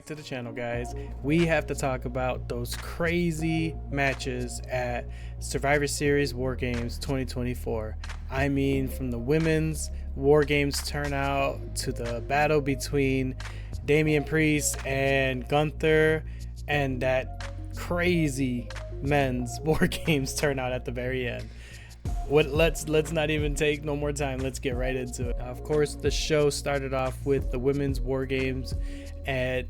back to the channel, guys. We have to talk about those crazy matches at Survivor Series War Games 2024. I mean, from the women's War Games turnout to the battle between Damian Priest and Gunther, and that crazy men's War Games turnout at the very end. Let's not even take no more time. Let's get right into it. Of course, the show started off with the women's War Games, and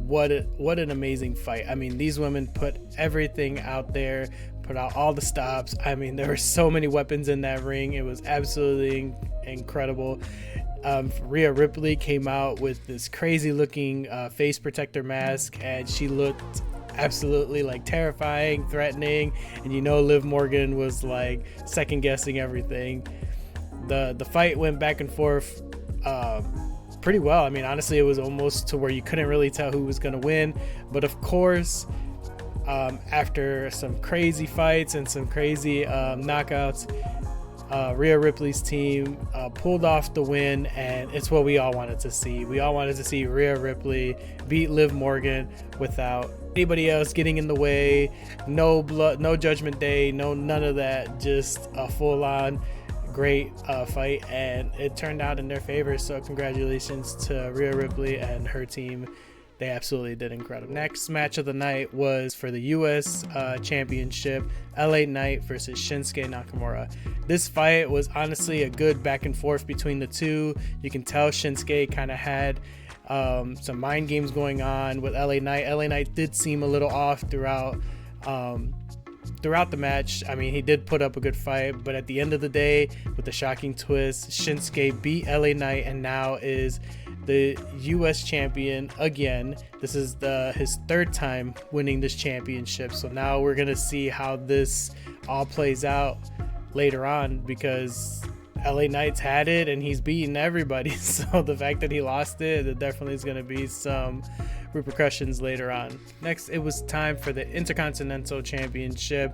what an amazing fight. I mean, these women put everything out there, put out all the stops. I mean, there were so many weapons in that ring. It was absolutely incredible. Rhea Ripley came out with this crazy looking face protector mask, and she looked absolutely like terrifying, threatening, and Liv Morgan was like second guessing everything. The fight went back and forth pretty well. I mean, honestly, it was almost to where you couldn't really tell who was going to win, but of course, after some crazy fights and some crazy knockouts, Rhea Ripley's team pulled off the win, and it's what we all wanted to see. We all wanted to see Rhea Ripley beat Liv Morgan without anybody else getting in the way. No blood, no Judgment Day, none of that. Just a full-on great fight, and it turned out in their favor. So congratulations to Rhea Ripley and her team. They absolutely did incredible. Next match of the night was for the US Championship, LA Knight versus Shinsuke Nakamura. This fight was honestly a good back and forth between the two. You can tell Shinsuke kind of had some mind games going on with LA Knight. LA Knight did seem a little off throughout the match. I mean, he did put up a good fight, but at the end of the day, with the shocking twist, Shinsuke beat LA Knight and now is the US champion again. This is his third time winning this championship. So now we're gonna see how this all plays out later on, because LA Knight's had it and he's beaten everybody. So the fact that he lost it, there definitely is gonna be some repercussions later on. Next, it was time for the Intercontinental Championship,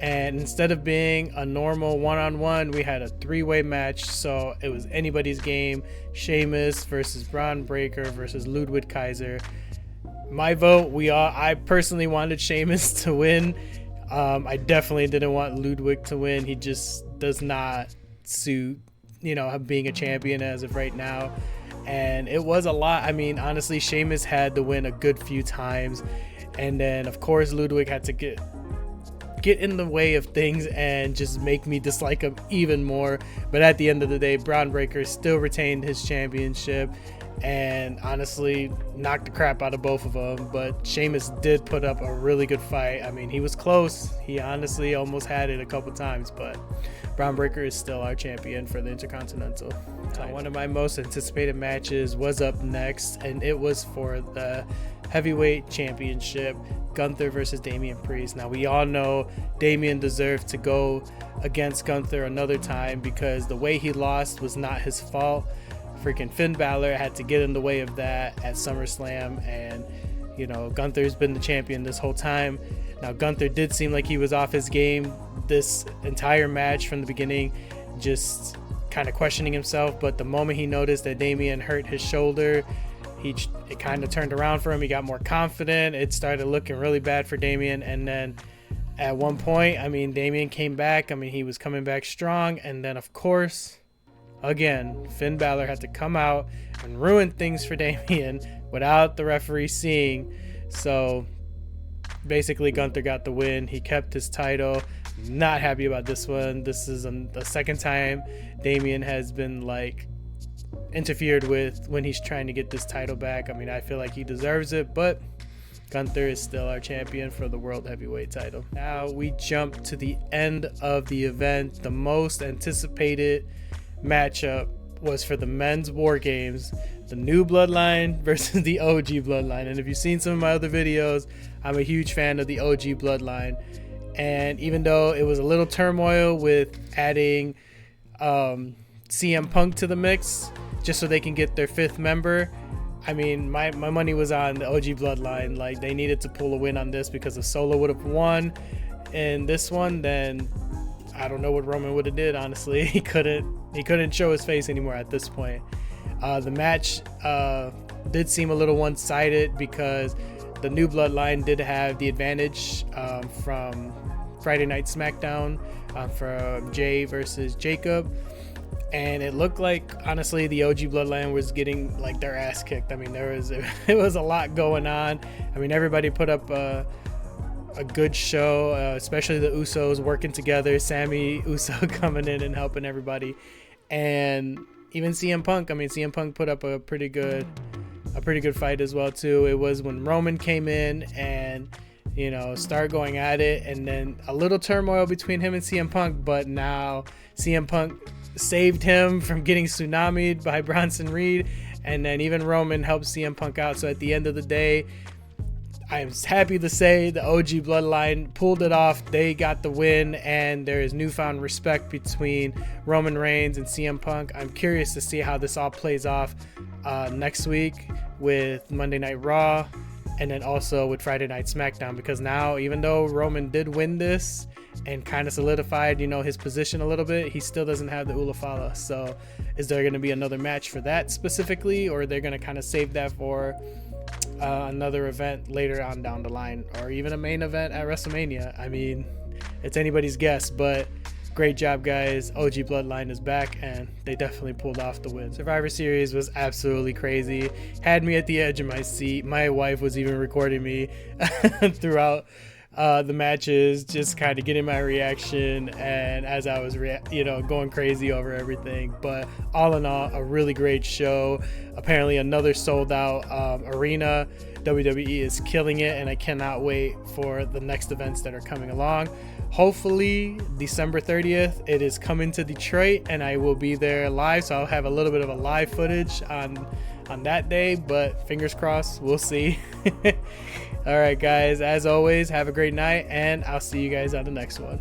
and instead of being a normal one-on-one, we had a three-way match. So it was anybody's game. Sheamus versus Braun Breaker versus Ludwig Kaiser. My vote, I personally wanted Sheamus to win. I definitely didn't want Ludwig to win. He just does not suit being a champion as of right now, and it was a lot. I mean, honestly, Sheamus had to win a good few times, and then of course Ludwig had to get in the way of things and just make me dislike him even more. But at the end of the day, Braun Breaker still retained his championship and honestly knocked the crap out of both of them. But Sheamus did put up a really good fight. I mean, he was close. He honestly almost had it a couple times, but Braun Breaker is still our champion for the Intercontinental title. One of my most anticipated matches was up next, and it was for the Heavyweight Championship, Gunther versus Damian Priest. Now, we all know Damian deserved to go against Gunther another time because the way he lost was not his fault. Freaking Finn Balor had to get in the way of that at SummerSlam, and Gunther's been the champion this whole time. Now, Gunther did seem like he was off his game this entire match from the beginning, just kind of questioning himself, but the moment he noticed that Damian hurt his shoulder, it kind of turned around for him. He got more confident. It started looking really bad for Damian, and then at one point, I mean, Damian came back. I mean, he was coming back strong, and then of course, again, Finn Balor had to come out and ruin things for Damian without the referee seeing. So basically, Gunther got the win. He kept his title. Not happy about this one. This is the second time Damian has been interfered with when he's trying to get this title back. I mean, I feel like he deserves it, but Gunther is still our champion for the World Heavyweight title. Now we jump to the end of the event. The most anticipated matchup was for the men's War Games, the New Bloodline versus the OG Bloodline. And if you've seen some of my other videos, I'm a huge fan of the OG Bloodline. And even though it was a little turmoil with adding CM Punk to the mix just so they can get their fifth member, I mean, my money was on the OG Bloodline. Like, they needed to pull a win on this, because if Solo would have won in this one, then I don't know what Roman would have did. Honestly, he couldn't show his face anymore at this point. The match did seem a little one-sided because the new bloodline did have the advantage from Friday Night SmackDown from Jay versus Jacob. And it looked like, honestly, the OG bloodline was getting like their ass kicked. I mean, it was a lot going on. I mean, everybody put up a good show, especially the Usos working together. Sammy Uso coming in and helping everybody, and even CM Punk. I mean, CM Punk put up a pretty good fight as well too. It was when Roman came in and started going at it, and then a little turmoil between him and CM Punk. But now CM Punk saved him from getting tsunami'd by Bronson Reed, and then even Roman helped CM Punk out. So at the end of the day, I'm happy to say the OG bloodline pulled it off. They got the win, and there is newfound respect between Roman Reigns and CM Punk. I'm curious to see how this all plays off next week with Monday Night Raw, and then also with Friday Night SmackDown, because now, even though Roman did win this and kind of solidified, his position a little bit, he still doesn't have the Ulafala. So is there going to be another match for that specifically, or they're going to kind of save that for another event later on down the line, or even a main event at WrestleMania? I mean, it's anybody's guess, but great job, guys. OG Bloodline is back, and they definitely pulled off the win. Survivor Series was absolutely crazy. Had me at the edge of my seat. My wife was even recording me throughout the matches, just kind of getting my reaction, and as I was going crazy over everything. But all in all, a really great show. Apparently another sold out arena. WWE is killing it, and I cannot wait for the next events that are coming along. Hopefully December 30th it is coming to Detroit, and I will be there live, so I'll have a little bit of a live footage on that day, but fingers crossed, we'll see. All right, guys, as always, have a great night, and I'll see you guys on the next one.